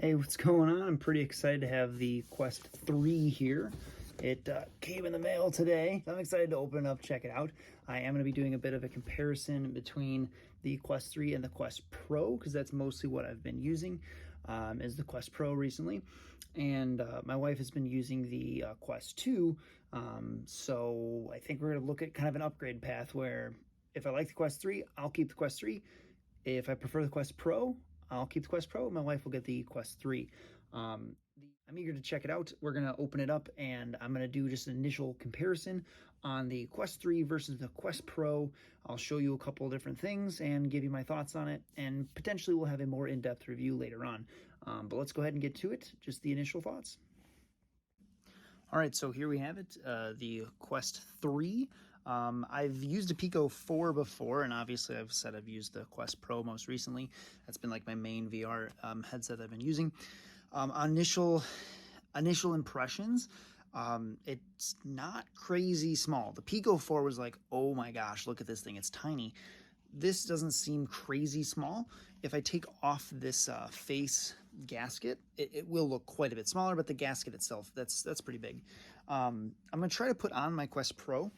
Hey, what's going on? I'm pretty excited to have the Quest 3 here. It came in the mail today. I'm excited to open it up, check it out. I am going to be doing a bit of a comparison between the Quest 3 and the Quest Pro, because that's mostly what I've been using, is the Quest Pro recently. And my wife has been using the Quest 2, so I think we're going to look at kind of an upgrade path where if I like the Quest 3, I'll keep the Quest 3. If I prefer the Quest Pro, I'll keep the Quest Pro. My wife will get the Quest 3. I'm eager to check it out. We're going to open it up and I'm going to do just an initial comparison on the Quest 3 versus the Quest Pro. I'll show you a couple of different things and give you my thoughts on it, and potentially we'll have a more in-depth review later on. But let's go ahead and get to it, just the initial thoughts. All right, so here we have it, the Quest 3. I've used a Pico 4 before, and obviously I've said I've used the Quest Pro most recently. That's been like my main VR headset I've been using. Initial impressions, it's not crazy small. The Pico 4 was like, oh my gosh, look at this thing, it's tiny. This doesn't seem crazy small. If I take off this face gasket, it will look quite a bit smaller, but the gasket itself, that's pretty big. I'm gonna try to put on my Quest Pro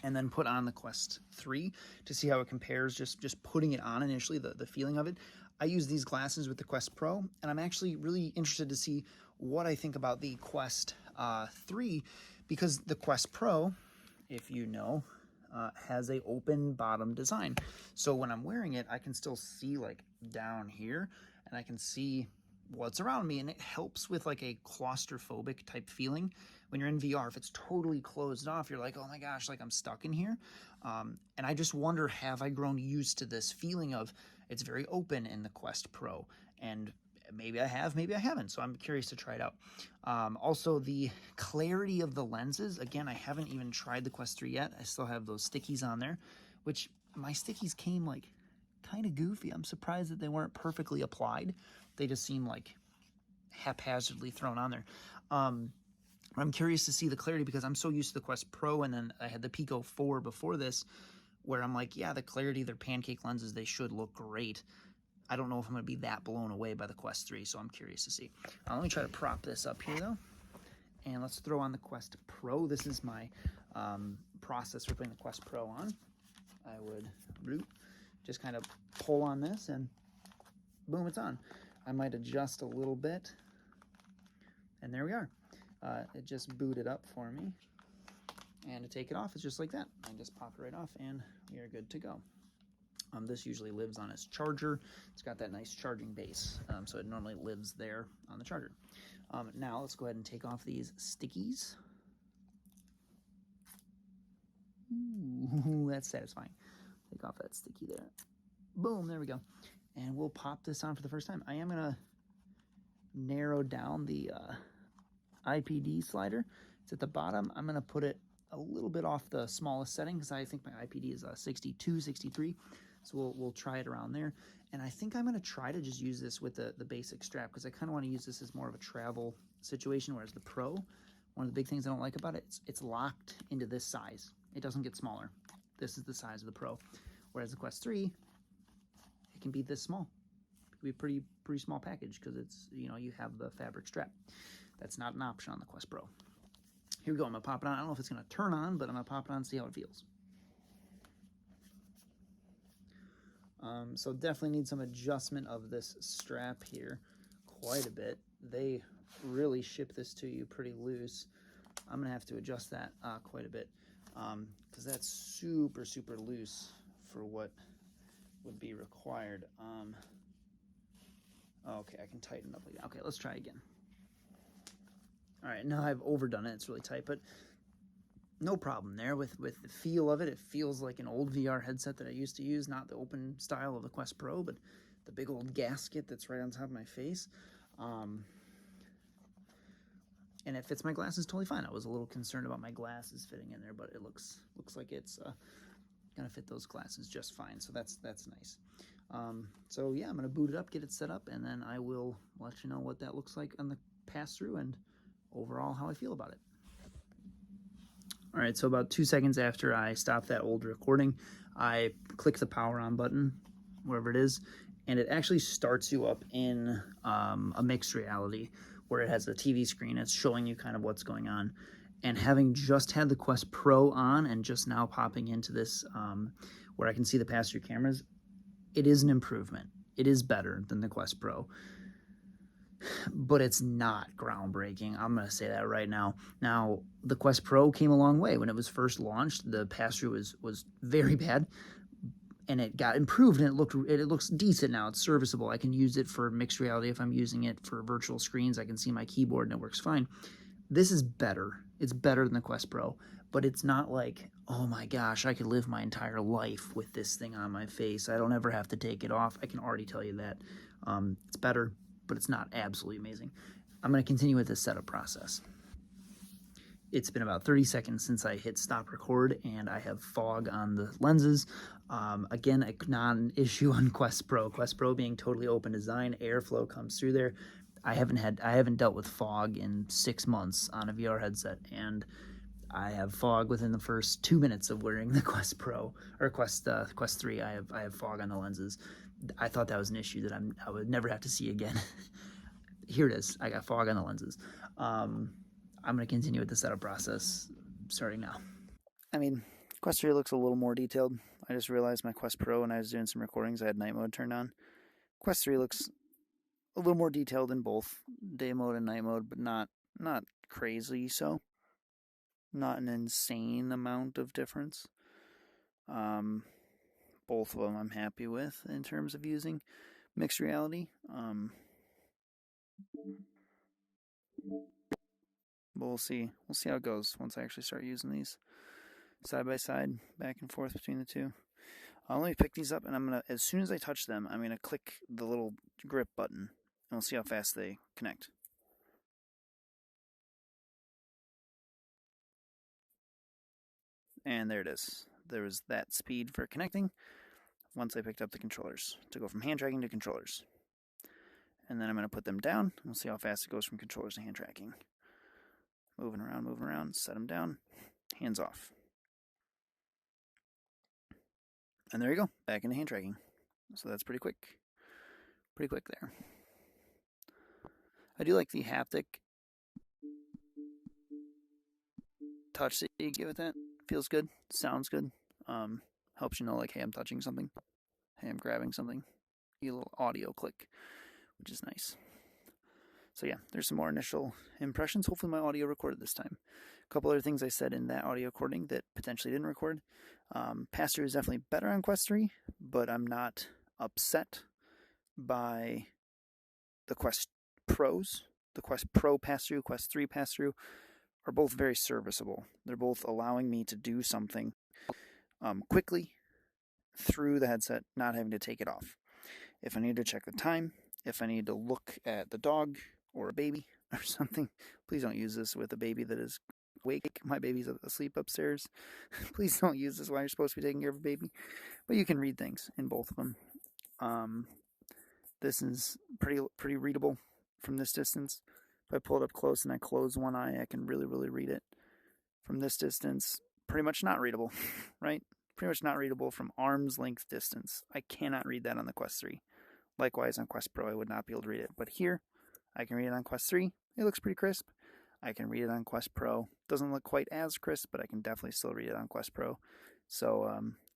and then put on the Quest 3 to see how it compares, just putting it on initially, the feeling of it. I use these glasses with the Quest Pro, and I'm actually really interested to see what I think about the Quest 3, because the Quest Pro, if you know, has a open bottom design. So when I'm wearing it, I can still see like down here, and I can see what's around me, and it helps with like a claustrophobic type feeling when you're in VR. If it's totally closed off, you're like, oh my gosh, like I'm stuck in here. And I just wonder, have I grown used to this feeling of it's very open in the Quest Pro? And maybe I have, maybe I haven't, so I'm curious to try it out. Also, the clarity of the lenses, again, I haven't even tried the Quest 3 yet. I still have those stickies on there, which my stickies came like kind of goofy. I'm surprised that they weren't perfectly applied. They just seem like haphazardly thrown on there. I'm curious to see the clarity, because I'm so used to the Quest Pro, and then I had the Pico 4 before this, where I'm like, yeah, the clarity, they're pancake lenses, they should look great. I don't know if I'm going to be that blown away by the Quest 3, so I'm curious to see. Let me try to prop this up here, though, and let's throw on the Quest Pro. This is my process for putting the Quest Pro on. I would just kind of pull on this, and boom, it's on. I might adjust a little bit, and there we are. It just booted up for me, and to take it off, it's just like that. I just pop it right off, and we are good to go. This usually lives on its charger. It's got that nice charging base, so it normally lives there on the charger. Now let's go ahead and take off these stickies. Ooh, that's satisfying. Take off that sticky there. Boom, there we go. And we'll pop this on for the first time. I am gonna narrow down the IPD slider. It's at the bottom. I'm gonna put it a little bit off the smallest setting, because I think my IPD is 62, 63. So we'll try it around there. And I think I'm gonna try to just use this with the basic strap, because I kind of want to use this as more of a travel situation, whereas the Pro, one of the big things I don't like about it, it's locked into this size. It doesn't get smaller. This is the size of the Pro. Whereas the Quest 3, it can be this small. It can be a pretty small package, because it's, you know, you have the fabric strap. That's not an option on the Quest Pro. Here we go, I'm gonna pop it on. I don't know if it's gonna turn on, but I'm gonna pop it on and see how it feels. So definitely need some adjustment of this strap here quite a bit. They really ship this to you pretty loose. I'm gonna have to adjust that quite a bit, because that's super loose for what would be required. Okay, I can tighten up like that. Okay, let's try again. All right, now I've overdone it. It's really tight, but no problem there with the feel of it. It feels like an old VR headset that I used to use, not the open style of the Quest Pro, but the big old gasket that's right on top of my face. And it fits my glasses totally fine. I was a little concerned about my glasses fitting in there, but it looks like it's gonna fit those glasses just fine. So that's nice. So yeah, I'm gonna boot it up, get it set up, and then I will let you know what that looks like on the pass-through and overall how I feel about it. All right, so about 2 seconds after I stopped that old recording, I click the power on button, wherever it is, and it actually starts you up in a mixed reality where it has a TV screen. It's showing you kind of what's going on. And having just had the Quest Pro on and just now popping into this where I can see the pass-through cameras, it is an improvement. It is better than the Quest Pro, but it's not groundbreaking. I'm going to say that right now. Now, the Quest Pro came a long way. When it was first launched, the pass-through was very bad, and it got improved, and it looks decent now. It's serviceable. I can use it for mixed reality if I'm using it for virtual screens. I can see my keyboard, and it works fine. This is better. It's better than the Quest Pro, but it's not like, oh my gosh, I could live my entire life with this thing on my face. I don't ever have to take it off. I can already tell you that. It's better, but it's not absolutely amazing. I'm going to continue with this setup process. It's been about 30 seconds since I hit stop record, and I have fog on the lenses. Again, a non-issue on Quest Pro. Quest Pro being totally open design, airflow comes through there. I haven't dealt with fog in 6 months on a VR headset, and I have fog within the first 2 minutes of wearing the Quest Pro or Quest 3. I have fog on the lenses. I thought that was an issue that I would never have to see again. Here it is. I got fog on the lenses. I'm going to continue with the setup process starting now. I mean, Quest 3 looks a little more detailed. I just realized my Quest Pro, when I was doing some recordings, I had night mode turned on. Quest 3 looks a little more detailed in both day mode and night mode, but not crazy so. Not an insane amount of difference. Both of them I'm happy with in terms of using mixed reality. But we'll see. We'll see how it goes once I actually start using these side by side, back and forth between the two. Let me pick these up, and as soon as I touch them, I'm gonna click the little grip button, and we'll see how fast they connect. And there it is. There was that speed for connecting once I picked up the controllers, to go from hand tracking to controllers. And then I'm going to put them down, and we'll see how fast it goes from controllers to hand tracking. Moving around, set them down, hands off. And there you go, back into hand tracking. So that's pretty quick. Pretty quick there. I do like the haptic touch that you give it that. Feels good, sounds good. Helps you know, like, hey, I'm touching something. Hey, I'm grabbing something. You get a little audio click, which is nice. So yeah, there's some more initial impressions. Hopefully my audio recorded this time. A couple other things I said in that audio recording that potentially didn't record. Passthrough is definitely better on Quest 3, but I'm not upset by the Quest Pros. The Quest Pro Passthrough, Quest 3 Passthrough are both very serviceable. They're both allowing me to do something quickly through the headset, not having to take it off. If I need to check the time, if I need to look at the dog or a baby or something, please don't use this with a baby that is awake. My baby's asleep upstairs. Please don't use this while you're supposed to be taking care of a baby. But you can read things in both of them. This is pretty readable from this distance. If I pull it up close and I close one eye, I can really read it. From this distance, pretty much not readable, right? Pretty much not readable from arm's length distance. I cannot read that on the Quest 3. Likewise, on Quest Pro, I would not be able to read it. But here, I can read it on Quest 3. It looks pretty crisp. I can read it on Quest Pro. Doesn't look quite as crisp, but I can definitely still read it on Quest Pro. So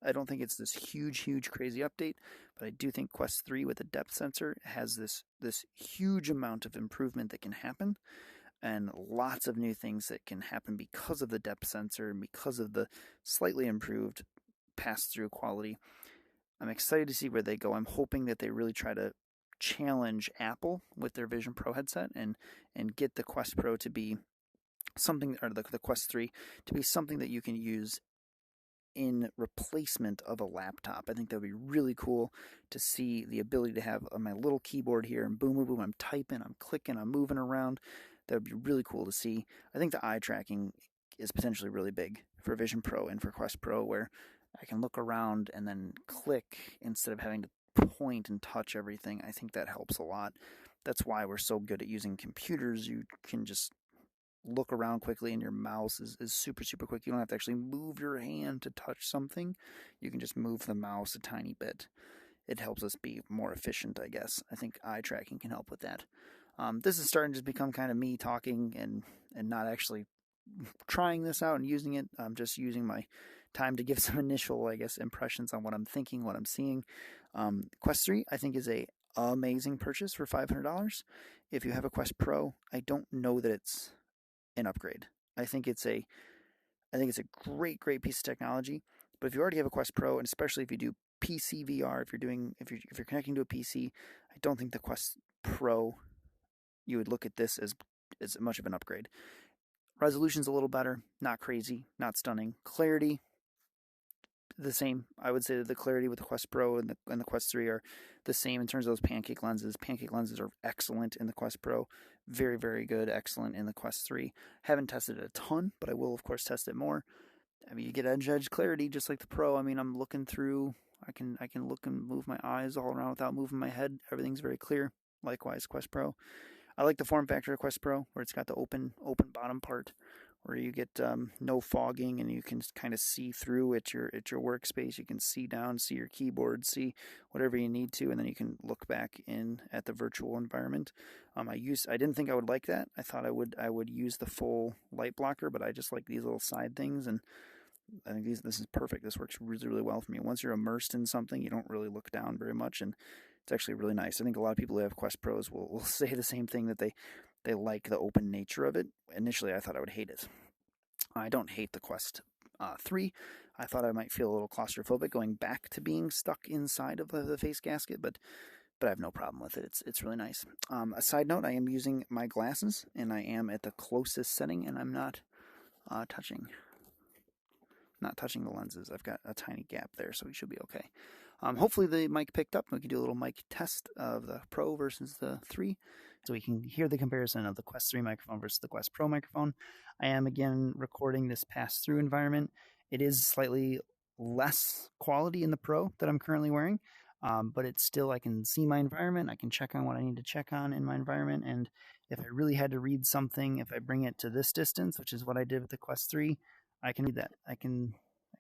I don't think it's this huge, crazy update, but I do think Quest 3 with the depth sensor has this huge amount of improvement that can happen, and lots of new things that can happen because of the depth sensor and because of the slightly improved pass-through quality. I'm excited to see where they go. I'm hoping that they really try to challenge Apple with their Vision Pro headset and get the Quest Pro to be something, or the Quest 3 to be something that you can use in replacement of a laptop. I think that would be really cool to see the ability to have my little keyboard here, and boom, I'm typing, I'm clicking, I'm moving around. That would be really cool to see. I think the eye tracking is potentially really big for Vision Pro and for Quest Pro, where I can look around and then click instead of having to point and touch everything. I think that helps a lot. That's why we're so good at using computers. You can just look around quickly, and your mouse is super quick. You don't have to actually move your hand to touch something. You can just move the mouse a tiny bit. it helps us be more efficient, I guess. I think eye tracking can help with that. This is starting to just become kind of me talking and not actually trying this out and using it. I'm just using my time to give some initial, I guess, impressions on what I'm thinking, what I'm seeing. Quest 3, I think, is a amazing purchase for $500. If you have a Quest Pro, I don't know that it's an upgrade. I think it's a great piece of technology. But if you already have a Quest Pro, and especially if you do PC VR, if you're connecting to a PC, I don't think the Quest Pro, you would look at this as much of an upgrade. Resolution's a little better, not crazy, not stunning. Clarity, the same. I would say that the clarity with the Quest Pro and the Quest 3 are the same in terms of those pancake lenses. Pancake lenses are excellent in the Quest Pro. Very, very good, excellent in the Quest 3. Haven't tested it a ton, but I will, of course, test it more. I mean, you get edge clarity just like the Pro. I mean, I'm looking through. I can look and move my eyes all around without moving my head. Everything's very clear. Likewise, Quest Pro. I like the form factor of Quest Pro, where it's got the open bottom part, where you get no fogging and you can kind of see through at your workspace. You can see down, see your keyboard, see whatever you need to, and then you can look back in at the virtual environment. I didn't think I would like that. I thought I would use the full light blocker, but I just like these little side things, and I think this is perfect. This works really, really well for me. Once you're immersed in something, you don't really look down very much, and it's actually really nice. I think a lot of people who have Quest Pros will say the same thing, that they like the open nature of it. Initially, I thought I would hate it. I don't hate the Quest 3. I thought I might feel a little claustrophobic going back to being stuck inside of the face gasket, but I have no problem with it. It's really nice. A side note, I am using my glasses, and I am at the closest setting, and I'm not touching the lenses. I've got a tiny gap there, so we should be okay. Hopefully the mic picked up. We can do a little mic test of the Pro versus the 3, so we can hear the comparison of the Quest 3 microphone versus the Quest Pro microphone. I am, again, recording this pass-through environment. It is slightly less quality in the Pro that I'm currently wearing, but it's still, I can see my environment. I can check on what I need to check on in my environment, and if I really had to read something, if I bring it to this distance, which is what I did with the Quest 3, I can read that. I can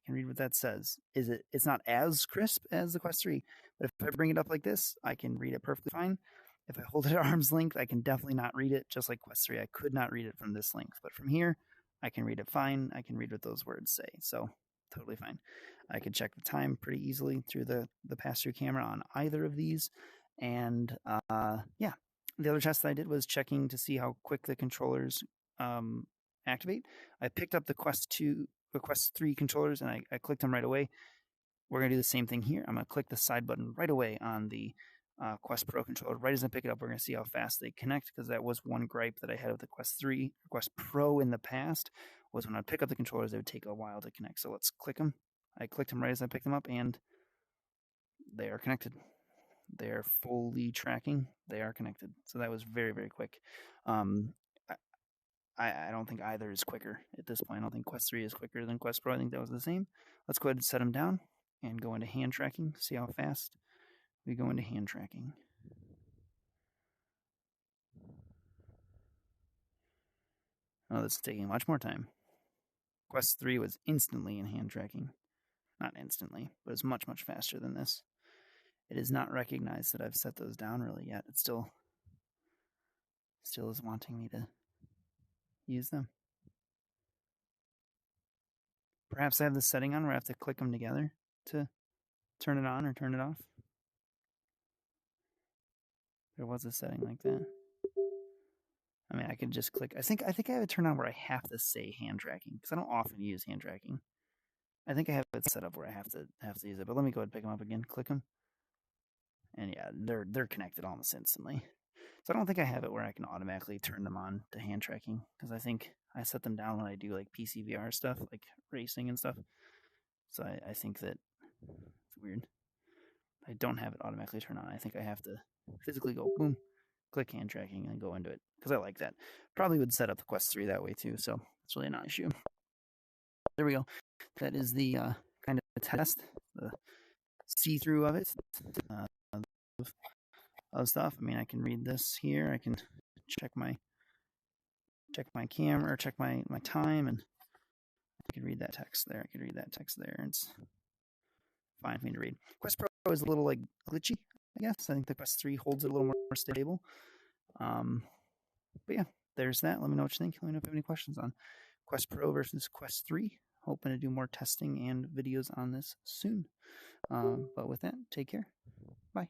read what that says. It's not as crisp as the Quest 3, but if I bring it up like this, I can read it perfectly fine. If I hold it at arm's length, I can definitely not read it, just like Quest 3. I could not read it from this length, but from here, I can read it fine. I can read what those words say, so totally fine. I can check the time pretty easily through the pass-through camera on either of these, and yeah. The other test that I did was checking to see how quick the controllers activate. I picked up the Quest 3 controllers, and I clicked them right away. We're going to do the same thing here. I'm going to click the side button right away on the Quest Pro controller. Right as I pick it up, we're going to see how fast they connect, because that was one gripe that I had with the Quest 3 or Quest Pro in the past, was when I pick up the controllers, they would take a while to connect. So let's click them. I clicked them right as I picked them up, and they are connected. They are fully tracking. They are connected. So that was very, very quick. I don't think either is quicker at this point. I don't think Quest 3 is quicker than Quest Pro. I think that was the same. Let's go ahead and set them down and go into hand tracking. See how fast we go into hand tracking. Oh, this is taking much more time. Quest 3 was instantly in hand tracking. Not instantly, but it's much, much faster than this. It is not recognized that I've set those down really yet. It still is wanting me to use them. Perhaps I have the setting on where I have to click them together to turn it on or turn it off. There was a setting like that. I mean, I could just click. I think I have it turned on where I have to say hand tracking, because I don't often use hand tracking. I think I have it set up where I have to use it. But let me go ahead and pick them up again. Click them, and yeah, they're connected almost instantly. So I don't think I have it where I can automatically turn them on to hand tracking, because I think I set them down when I do like PC VR stuff, like racing and stuff. So I think that it's weird. I don't have it automatically turn on. I think I have to physically go boom, click hand tracking, and go into it, because I like that. Probably would set up the Quest 3 that way too, so it's really not an issue. There we go. That is the kind of test, the see-through of it, of stuff. I mean, I can read this here. I can check my camera, or check my time, and I can read that text there. I can read that text there. It's fine for me to read. Quest Pro is a little like glitchy, I guess. I think the Quest 3 holds it a little more stable. But yeah, there's that. Let me know what you think. Let me know if you have any questions on Quest Pro versus Quest 3. Hoping to do more testing and videos on this soon. But with that, take care. Bye.